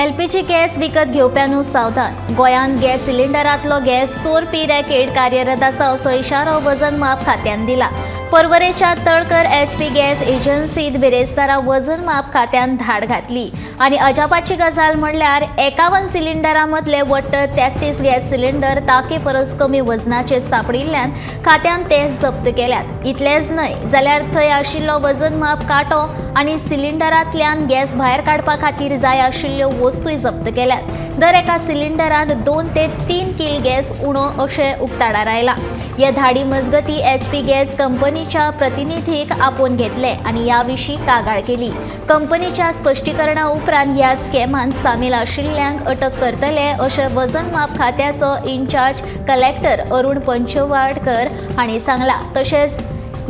LPG gas विकत घेवप्यांनो सावधान। गोंयांत गॅस सिलिंडरांतलो गॅस चोरपी रॅकेट कार्यरत आसा असो इशारो वजन माप खात्यान दिला। पर्वरेच्या तळकर एचपी गॅस एजन्सीत बिरेस्तारा वजन माप खात्यान धाड घातली आणि अजापाची गजाल म्हणल्यार 51 सिलिंडरां मदले वट्ट 33 गॅस सिलिंडर ताके परस कमी वजनाचे सापडिल्ल्यान खात्यान ते जप्त केल्यात। इतलेंच न्हय जाल्यार थंय आशिल्लो वजन माप कांटो आणि सिलिंडरांतल्यान गॅस भायर काडपा खातीर जाय आशिल्ल्यो वस्तूय जप्त केल्यात। दर एका सिलिंडरांत 2 ते 3 किल गॅस उणो अशें उक्ताडार आयला। ह्या धाडी मजगती एचपी गॅस कंपनीच्या प्रतिनिधीक आपोवन घेतले आणि ह्या विशीं कागाळ केली। कंपनीच्या स्पश्टीकरणा उपरांत ह्या स्कॅमांत सामील आशिल्ल्यांक अटक करतले अशें वजन माप खात्याचो इन्चार्ज कलेक्टर अरुण पंचवाडकर हांणी सांगला। तशेंच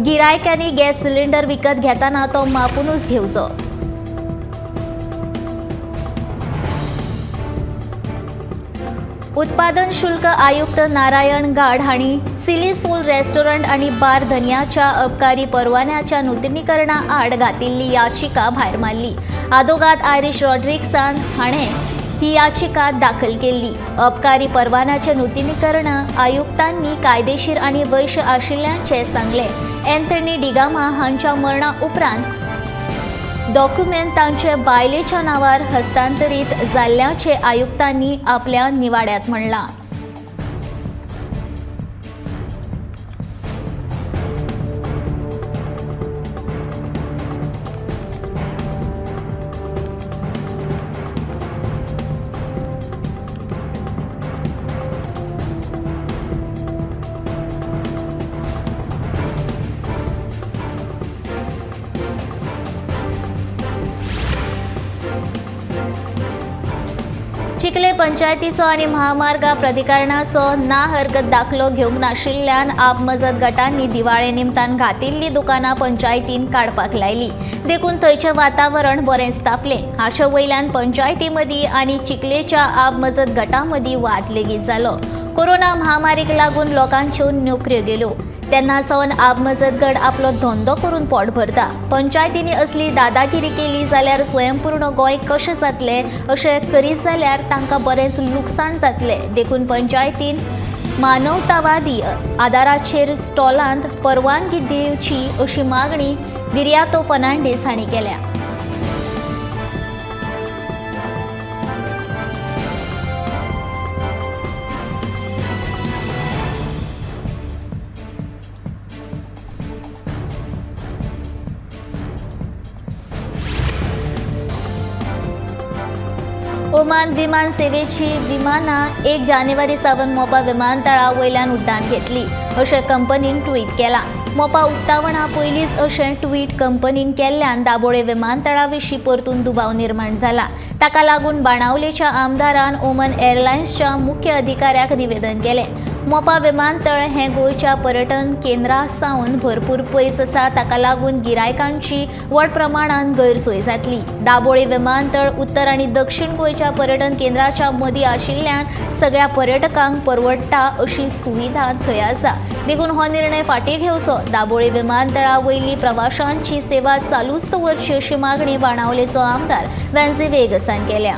गिरायकांनी गॅस सिलिंडर विकत घेतना तो मापूनच घेवचो। उत्पादन शुल्क आयुक्त नारायण गाड हांणी सिली सोल रेस्टॉरंट आणि बार धन्याच्या अबकारी परवान्याच्या नूतनीकरणा आड घातिल्ली याचिका भायर मारली। आदोगाद आयरिश रॉड्रिक्सान हाणें ही याचिका दाखल केल्ली। अबकारी परवान्याचे नूतनीकरण आयुक्तांनी कायदेशीर आणि वैश आशिल्ल्याचे सांगले। एंथनी डिगामा हांच्या मरणा उपरांत डॉक्युमेंट तांचे बायलेच्या नावार हस्तांतरीत जाल्ल्याचे आयुक्तांनी आपल्या निवाड्यात म्हणला। चिखले पंचायतीचो आणि महामार्ग प्राधिकरणाचो ना हरकत दाखलो घेवंक नाशिल्ल्यान आपमजत गटांनी दिवाळे निमतान घातिल्ली दुकानां पंचायतीन काडपाक लायली। देखून थंयचें वातावरण बरेंच तापलें। हाचे वयल्यान पंचायती मदीं आनी चिखलेच्या आपमजत गटां मदीं वाद लेगीत जालो। कोरोना महामारीक लागून लोकांच्यो नोकऱ्यो गेल्यो। तेन्ना सावन आपमजत गट आपलो धंदो करून पोट भरता। पंचायतींनी असली दादागिरी केली जाल्यार स्वयंपूर्ण गोंय कशें जातलें अशें करीत जाल्यार तांकां बरेंच लुकसाण जातलें। देखून पंचायतीन मानवतावादी आदाराचेर स्टॉलांत परवानगी दिवची अशी मागणी विर्यातो फर्नांडीस हांणी केल्या। ओमान विमान सेवेची विमानां 1 जानेवारी सावन मोपा विमानतळा वयल्यान उड्डाण घेतली अशें कंपनीन ट्वीट केलां। मोपा उक्तावणा पयलींच अशें ट्वीट कंपनीन केल्ल्यान दाबोळे विमानतळा विशीं परतून दुबाव निर्माण जाला। ताका लागून बाणावलेच्या आमदारान ओमान एअरलायन्सच्या मुख्य अधिकाऱ्याक निवेदन केलें। मोपा विमानतळ हें गोंयच्या पर्यटन केंद्रा सावन भरपूर पयस आसा, ताका लागून गिरायकांची व्हड प्रमाणान गैरसोय जातली। दाबोळे विमानतळ उत्तर आनी दक्षिण गोंयच्या पर्यटन केंद्राच्या मदीं आशिल्ल्यान सगळ्या पर्यटकांक परवडटा अशी सुविधा थंय आसा। देखून हो निर्णय फाटीं घेवचो। दाबोळे विमानतळा वयली प्रवाशांची सेवा चालूच दवरची अशी मागणी बाणावलेचो आमदार वेन्झी वेगसान केल्या।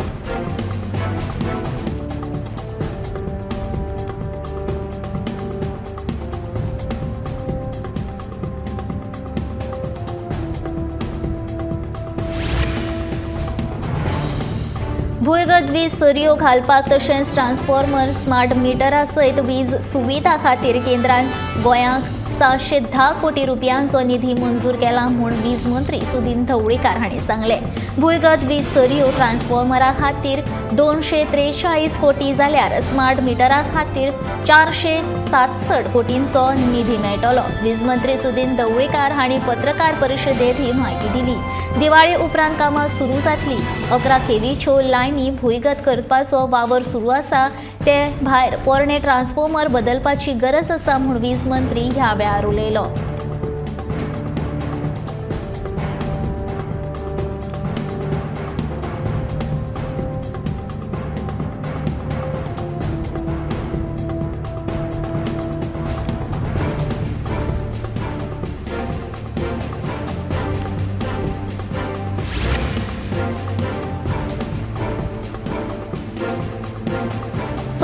भुंयगत वीज सरयो घालपाक तशेंच ट्रान्सफॉर्मर स्मार्ट मिटरा सयत वीज सुविधा खातीर केंद्रान गोंयांक 710 कोटी रुपयांचो निधी मंजूर केला म्हूण वीज मंत्री सुदीन ढवळीकार हांणी सांगलें। भुंयगत वीज सरयो ट्रान्सफॉर्मरा खातीर 243 कोटी जाल्यार स्मार्ट मिटरा खातीर 467 कोटींचो निधी मेळटलो। वीज मंत्री सुदीन ढवळीकार हांणी पत्रकार परिशदेंत ही म्हायती दिली। दिवाळे उपरांत कामां सुरू जातली। 11 केव्हीच्यो लायनी भुंयगत करपाचो वावर सुरू आसा। ते भायर पोरणे ट्रान्सफॉर्मर बदलपाची गरज आसा म्हूण वीज मंत्री ह्या वेळार उलयलो।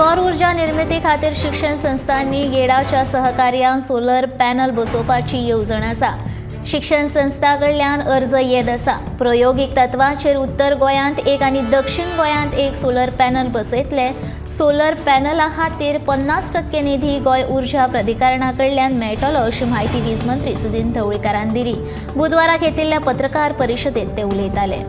सौर उर्जा निर्मिती खातीर शिक्षण संस्थांनी गेडाच्या सहकार्यान सोलर पॅनल बसोवपाची येवजण आसा. शिक्षण संस्था कडल्यान अर्ज येत आसा. प्रायोगीक तत्वाचेर उत्तर गोंयांत एक आनी दक्षिण गोंयांत एक सोलर पॅनल बसयतले. सोलर पॅनला खातीर 50% निधी गोंय उर्जा प्राधिकरणा कडल्यान मेळटलो अशी माहिती वीज मंत्री सुदीन ढवळीकारान दिली. बुधवाराक घेतिल्ल्या पत्रकार परिशदेंत ते उलयताले.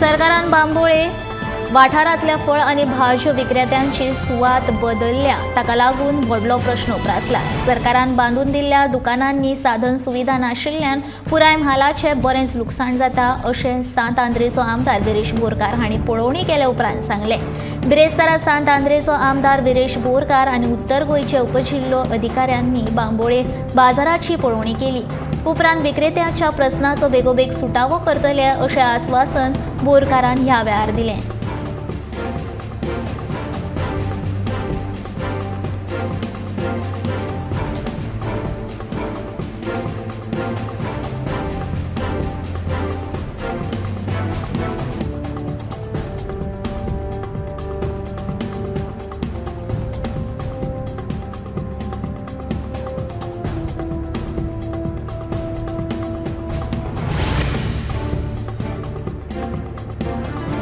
सरकारान बांबोळे वाठारांतल्या फळ आनी भाज्यो विक्रेत्यांची सुवात बदलल्या. ताका लागून व्हडलो प्रश्न उप्रासला. सरकारान बांदून दिल्ल्या दुकानांनी साधन सुविधा नाशिल्ल्यान पुराय म्हालाचें बरेंच लुकसाण जाता अशें सांत आंद्रेचो आमदार विरेश बोरकार हांणी पळोवणी केल्या उपरांत सांगलें. बिरेस्तारा सांत आंद्रेचो आमदार विरेश बोरकार आनी उत्तर गोंयचे उपजिल्लो अधिकाऱ्यांनी बांबोळे बाजाराची पळोवणी केली. उपरांत विक्रेत्याच्या प्रस्नाचो बेगोबेग सुटावो करतले अशें आस्वासन बोरकारान ह्या वेळार दिलें.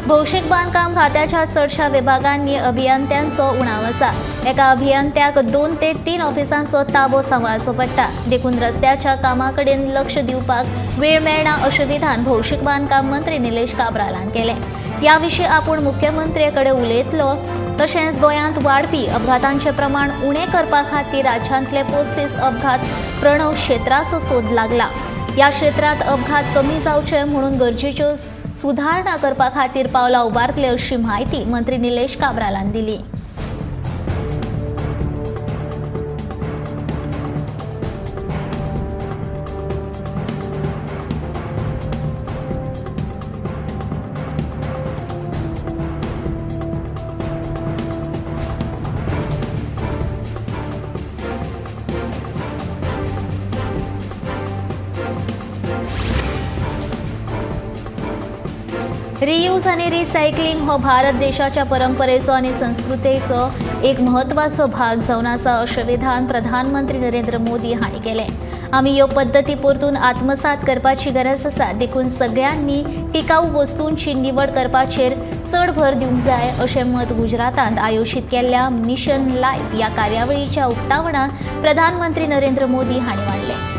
भौशीक बांदकाम खात्याच्या चडशा विभागांनी अभियंत्यांचो उणाव आसा. एका अभियंत्याक 2 ते 3 ऑफिसांचो ताबो सांबाळचो पडटा. देखून रस्त्याच्या कामा कडेन लक्ष दिवपाक वेळ मेळना अशें विधान भौशीक बांदकाम मंत्री निलेश काब्रालान केलें. ह्या विशीं आपूण मुख्यमंत्र्ये कडेन उलयतलो. तशेंच गोंयांत वाडपी अपघातांचें प्रमाण उणें करपा खातीर राज्यांतले 35 अपघात प्रणव क्षेत्राचो सोद लागला. ह्या क्षेत्रांत अपघात कमी जावचे म्हणून गरजेच्यो सुधारणा करपा खातीर पावलां उबारतले अशी माहिती मंत्री निलेश काब्रालान दिली. रियूज आनी रिसायकलिंग हो भारत देशाच्या परंपरेचो आनी संस्कृतेचो एक म्हत्वाचो भाग जावन आसा अशें विधान प्रधानमंत्री नरेंद्र मोदी हांणी केलें. आमी ह्यो पद्दती परतून आत्मसात करपाची गरज आसा. देखून सगळ्यांनी टिकाऊ वस्तूंची निवड करपाचेर चड भर दिवंक जाय अशें मत गुजरातांत आयोजीत केल्ल्या मिशन लायफ ह्या कार्यावळीच्या उक्तावणाक प्रधानमंत्री नरेंद्र मोदी हांणी मांडलें.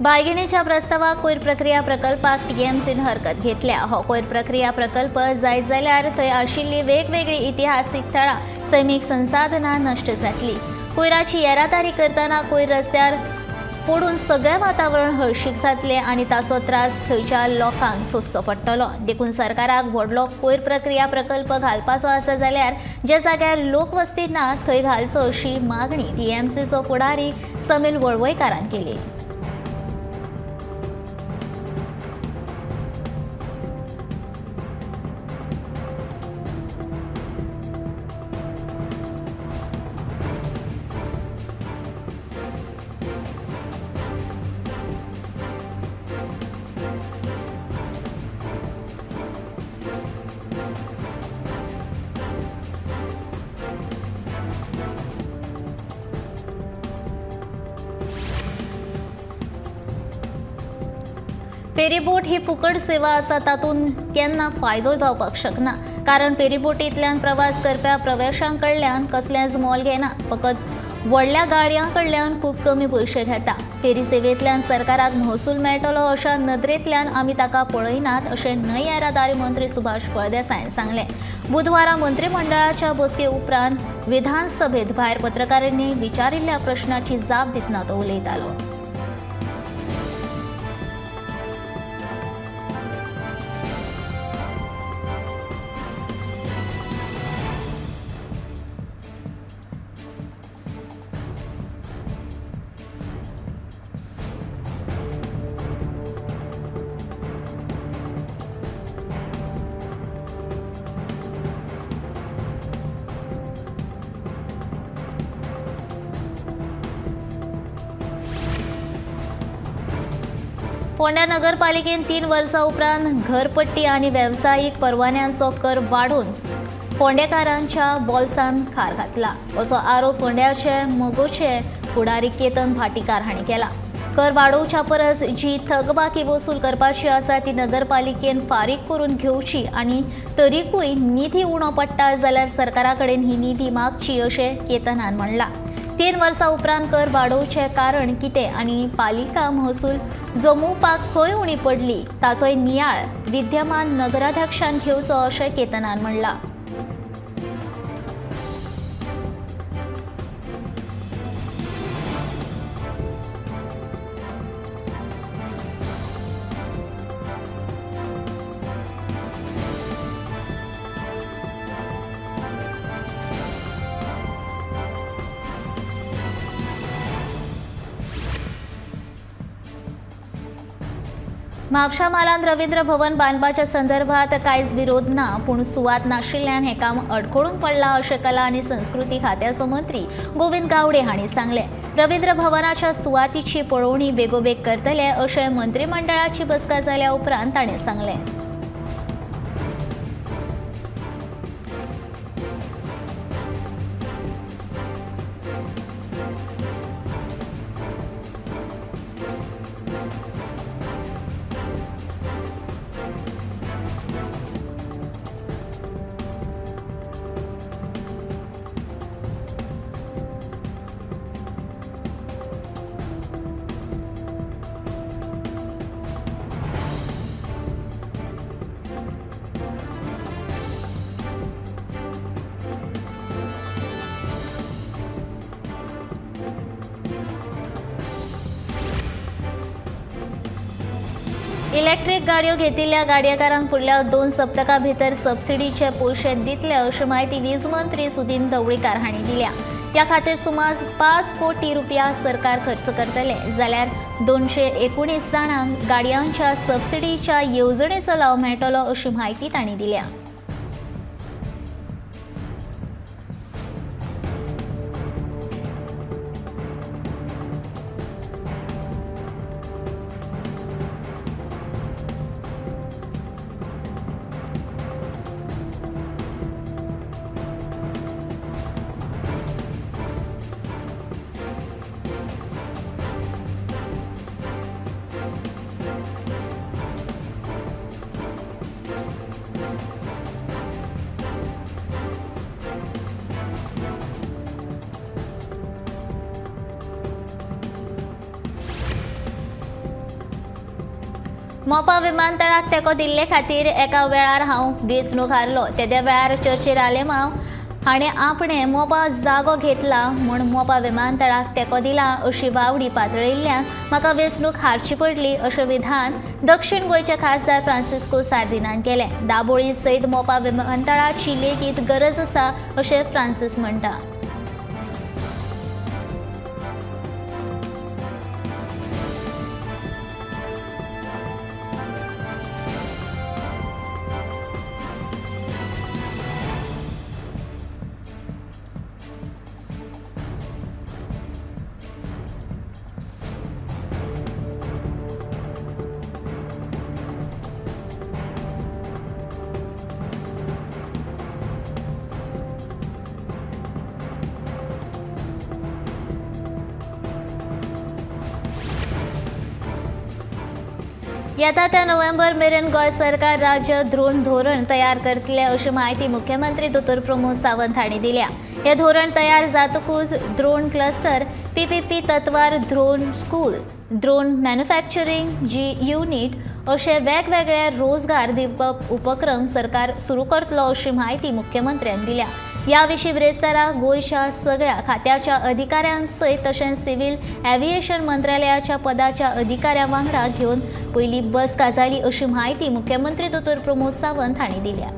बायगिणीच्या प्रस्तावाक कोयर प्रक्रिया प्रकल्पाक टीएमसीन हरकत घेतल्या. हो कोयर प्रक्रिया प्रकल्प जायत जाल्यार थंय आशिल्ली वेगवेगळी इतिहासीक थळां, सैमीक संसाधनां नश्ट जातली. कोयराची येरादारी करतना कोयर रस्त्यार पडून सगळें वातावरण हळशीक जातलें आनी ताचो त्रास थंयच्या लोकांक सोंसचो पडटलो. देखून सरकाराक व्हडलो कोयर प्रक्रिया प्रकल्प घालपाचो आसा जाल्यार जे जाग्यार लोकवस्ती ना थंय घालचो अशी मागणी टीएमसीचो फुडारी समील वळवयकारान केली. फेरीबोट ही फुकट सेवा आसा तातूंत केन्ना फायदो जावपाक शकना, कारण फेरीबोटींतल्यान प्रवास करप्या प्रवाशांक कडल्यान कसलेंच मोल घेना, फकत व्हडल्या गाडयां कडल्यान खूब कमी पयशे घेता. फेरी सेवेंतल्यान सरकाराक महसूल मेळटलो अशा नदरेंतल्यान आमी ताका पळयनात, अशें न्हंय येरादारी मंत्री सुभाष फळदेसायन सांगलें. बुधवारा मंत्रिमंडळाच्या बसके उपरांत विधानसभेत भायर पत्रकारांनी विचारिल्ल्या प्रश्नाची जाप दितना तो उलयतालो. फोंड्या नगरपालिकेन 3 वर्सां उपरांत घरपट्टी आनी वेवसायीक परवान्यांचो कर वाडोवन फोंडेकारांच्या बोल्सांत खार घातला, असो आरोप फोंड्याचे मोगोचे फुडारी केतन भाटीकार हांणी केला. कर वाडोवच्या परस जी थकबाकी वसूल करपाची आसा ती नगरपालिकेन फारीक करून घेवची आनी तरीकूय निधी उणो पडटा जाल्यार सरकारा कडेन ही निधी मागची, अशें केतनान म्हणलां. 3 वर्सां उपरांत कर वाडोवचें कारण कितें आनी पालिका महसूल जमोवपाक खंय उणी पडली ताचोय नियाळ विद्यमान नगराध्यक्षान घेवचो, अशें केतनान म्हणलां. म्हापशा मालान रवींद्र भवन बांदपाच्या संदर्भात कांयच विरोध ना, पूण सुवात नाशिल्ल्यान हें काम अडखळून पडलां, अशें कला आनी संस्कृती खात्याचो मंत्री गोविंद गावडे हांणी सांगलें. रवींद्र भवनाच्या सुवातीची पळोवणी बेगोबेग करतले, अशें मंत्रिमंडळाची बसका जाल्या उपरांत ताणें सांगलें. इलेक्ट्रीक गाडयो घेतिल्ल्या गाडयेकारांक फुडल्या 2 सप्तकां भितर सबसिडीचे पयशे दितले, अशी माहिती वीज मंत्री सुदीन ढवळीकार हांणी दिल्या. त्या खातीर सुमार 5 कोटी रुपया सरकार खर्च करतले, जाल्यार 219 जाणांक गाडयांच्या सबसिडीच्या येवजणेचो लाव मेळटलो, अशी माहिती तांणी दिल्या. मोपा विमानतळाक तेंको दिल्ले खातीर एका वेळार हांव वेंचणूक हारलो. तेद्या वेळार चर्चेर आले हाणें आपणे मोपा जागो घेतला म्हूण मोपा विमानतळाक तेंको दिला अशी वावडी पातळिल्ल्यान म्हाका वेंचणूक हारची पडली, अशें विधान दक्षिण गोंयचे खासदार फ्रांसिस्को सार्दिनान केलें. दाबोळी सयत मोपा विमानतळाची लेगीत गरज आसा अशें फ्रांसीस म्हणटा. येता त्या नोव्हेंबर मेरेन गोंय सरकार राज्य ड्रोन धोरण तयार करतले अशी माहिती मुख्यमंत्री दोतोर प्रमोद सावंत हांणी दिल्या. हे धोरण तयार जातकूच ड्रोन क्लस्टर, पीपीपी तत्वार drone school, drone manufacturing unit अशे वेगवेगळे रोजगार दिवप उपक्रम सरकार सुरू करतलो अशी माहिती मुख्यमंत्र्यांनी दिल्या. या विशीं बिरेस्तारा गोंयच्या सगळ्या खात्याच्या अधिकाऱ्यांसयत तशेंच सिव्हिल एव्हिएशन मंत्रालयाच्या पदाच्या अधिकाऱ्यां वांगडा घेवन पयली बसका जाली अशी माहिती मुख्यमंत्री दोतोर प्रमोद सावंत हांणी दिल्या.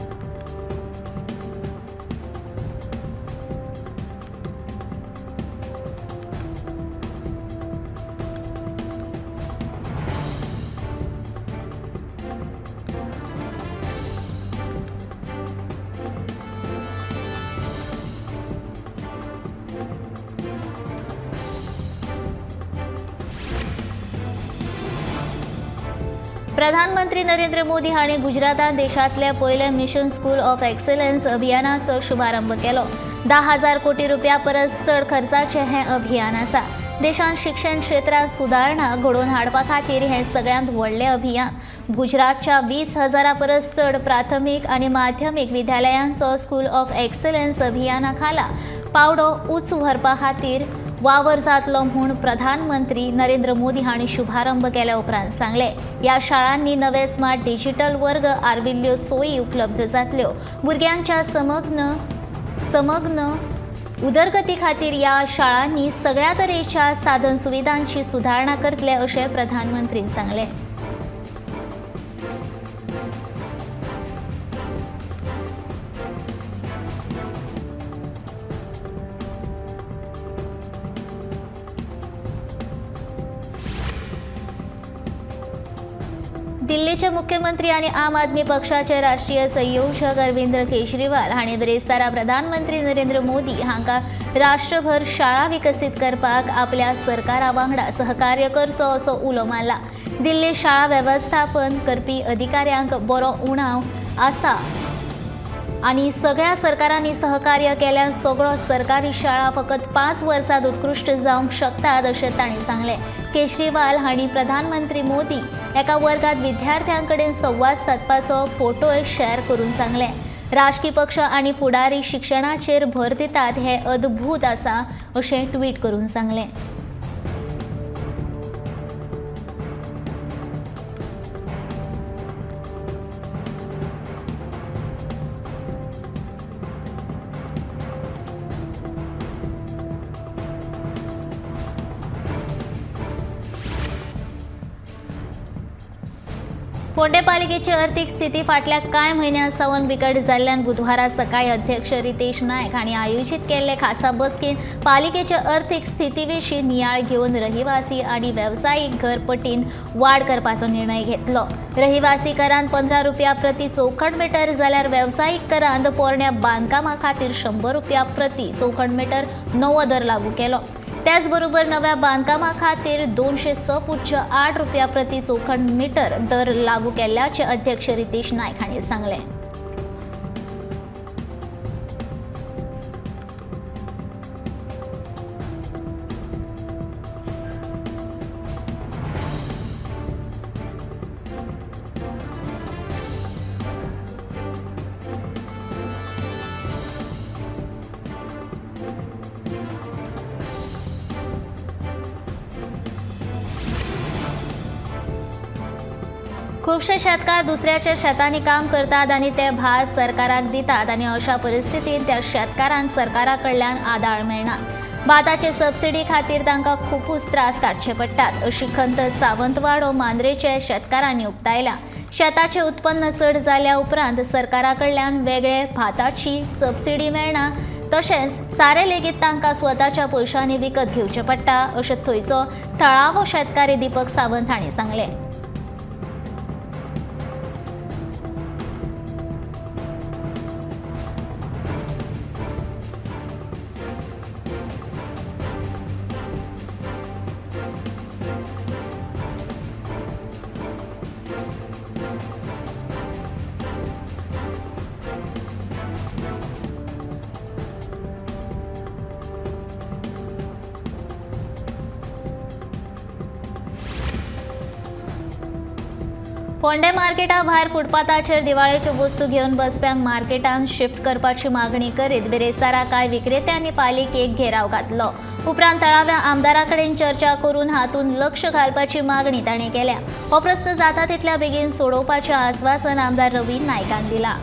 प्रधानमंत्री नरेंद्र मोदी हांणी गुजरातांत देशांतल्या पयल्या मिशन स्कूल ऑफ एक्सलन्स अभियानाचो शुभारंभ केलो. 10,000 कोटी रुपया परस चड खर्चाचें हें अभियान आसा. देशांत शिक्षण क्षेत्रांत सुदारणा घडोवन हाडपा खातीर हें सगळ्यांत व्हडलें अभियान. गुजरातच्या 20,000 परस चड प्राथमीक आनी माध्यमीक विद्यालयांचो स्कूल ऑफ एक्सलन्स अभियाना खाला पावडो उंच व्हरपा खातीर वावर जातलो म्हूण प्रधानमंत्री नरेंद्र मोदी हांणी शुभारंभ केल्या उपरांत सांगले. ह्या शाळांनी नवे स्मार्ट डिजिटल वर्ग आर्विल्ल्यो सोयी उपलब्ध जातल्यो. भुरग्यांच्या समग्र उदरगती खातीर ह्या शाळांनी सगळ्या तरेच्या साधन सुविधांची सुदारणा करतले अशें प्रधानमंत्रीन सांगले. दिल्लीचे मुख्यमंत्री आणि आम आदमी पक्षाचे राष्ट्रीय संयोजक अरविंद केजरीवाल हांणी बिरेस्तारा प्रधानमंत्री नरेंद्र मोदी हांका राष्ट्रभर शाळा विकसीत करपाक आपल्या सरकारा वांगडा सहकार्य करचो असो उलो मारला. दिल्ली शाळा वेवस्थापन करपी अधिकाऱ्यांक बरो उणाव आसा आनी सगळ्या सरकारांनी सहकार्य केल्यान सगळो सरकारी शाळा फकत 5 वर्सांत उत्कृश्ट जावंक शकतात अशें तांणी सांगलें. केजरीवाल हांणी प्रधानमंत्री मोदी एका वर्गात विद्यार्थ्यां कडेन संवाद सादपाचो फोटोय शेअर करून सांगलें. राजकीय पक्ष आनी फुडारी शिक्षणाचेर भर दितात हें अद्भुत आसा अशें ट्वीट करून सांगलें. फोंडे पालिकेची आर्थीक स्थिती फाटल्या कांय म्हयन्यां सावन बिकट जाल्ल्यान बुधवारा सकाळी अध्यक्ष रितेश नायक हांणी आयोजीत केल्ले खासा बसकेन पालिकेचे अर्थीक स्थिती विशीं नियाळ घेवन रहिवासी आनी वेवसायीक घरपट्टीन वाड करपाचो निर्णय घेतलो. रहिवासी करांत 15 रुपया प्रति चौखण मीटर जाल्यार वेवसायीक करांत पोरण्या बांदकामा खातीर 100 रुपया प्रति चौखण मीटर नवो दर लागू केलो. त्याच बरोबर नव्या बांदकामा खातीर 206.8 रुपया प्रति चौखण मीटर दर लागू केल्ल्याचे अध्यक्ष रितेश नायक हांणी सांगलें. खुबशे शेतकार दुसऱ्याच्या शेतांनी काम करतात आणि ते भात सरकाराक दितात आणि अशा परिस्थितीत त्या शेतकारांक सरकारा कडल्यान आदार मेळना. भाताचे सबसिडी खातीर तांकां खूबच त्रास काडचे पडटात अशी खंत सावंतवाडो मांद्रेचे शेतकारांनी उक्तायल्या. शेताचे उत्पन्न चड जाल्या उपरांत सरकारा कडल्यान वेगळे भाताची सबसिडी मेळना तशेंच सारे लेगीत तांकां स्वताच्या पयशांनी विकत घेवचें पडटा अशें थंयचो थळावो शेतकारी दीपक सावंत हांणी सांगलें. फोंडे मार्केटा भायर फुटपाथाचेर दिवाळेच्यो वस्तू घेवन बसप्यांक मार्केटांत शिफ्ट करपाची मागणी करीत बिरेस्तारा कांय विक्रेत्यांनी पालिकेक घेराव घातलो। उपरांत थळाव्या आमदारा कडेन चर्चा करून हातूंत लक्ष घालपाची मागणी ताणें केल्या। हो प्रस्न जाता तितल्या बेगीन सोडोवपाचें आस्वासन आमदार रवी नायकान दिलां।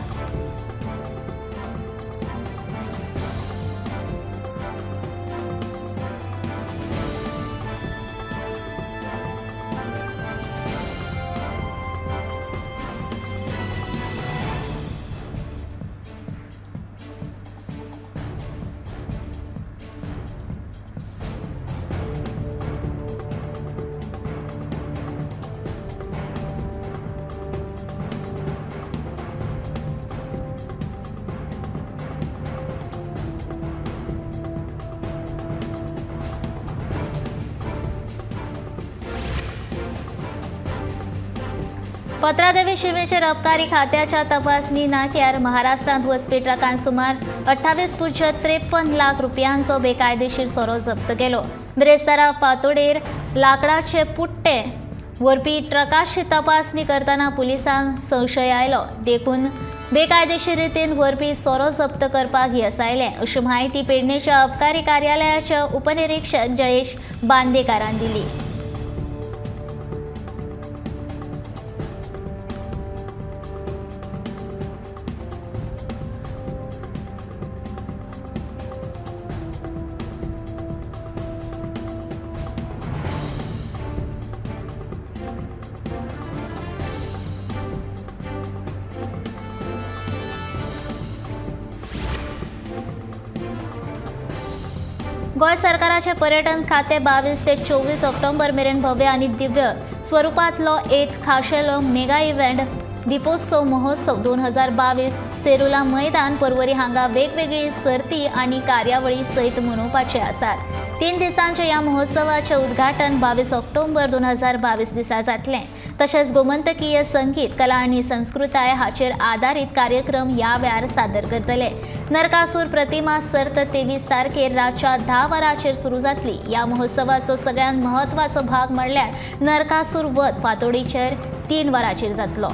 पत्रादेवी शिमेचेर अबकारी खात्याच्या तपासणी नाक्यार महाराष्ट्रांत वचपी ट्रकान सुमार 28.53 लाख रुपयांचो बेकायदेशीर सोरो जप्त केलो। बिरेस्तारा फांतोडेर लाकडाचे पुट्टे व्हरपी ट्रकाची तपासणी करतना पुलिसांक संशय आयलो, देखून बेकायदेशीर रितीन व्हरपी सोरो जप्त करपाक येस आयलें, अशी माहिती पेडणेच्या अबकारी कार्यालयाच्या उपनिरीक्षक जयेश बांदेकारान दिली। गोय सरकाराचे पर्यटन खाते 22 ते 24 ऑक्टोबर मेरेन भव्य आणि दिव्य स्वरूपातलो एक खाशेलो मेगा इव्हेंट दीपोत्सव महोत्सव 2022 सेरुला मैदान पर्वरी हांगा वेगवेगळी सर्ती आणि कार्यावळी सयत मनोवपाचे आसात। 3 दिसांच्या ह्या महोत्सवाचे उद्घाटन 22 ऑक्टोबर 2022 दिसा जातलें। तशेंच गोमंतकीय संगीत, कला आणि संस्कृताय हाचेर आधारित कार्यक्रम ह्या वेळार सादर करतले। नरकासूर प्रतिमा सर्त 23 तारखेर रातच्या 10 वरांचेर सुरू जातली। ह्या महोत्सवाचो सगळ्यात महत्वाचो भाग म्हणल्यार नरकासूर वध फांतोडेचेर 3 वरांचेर जातलो।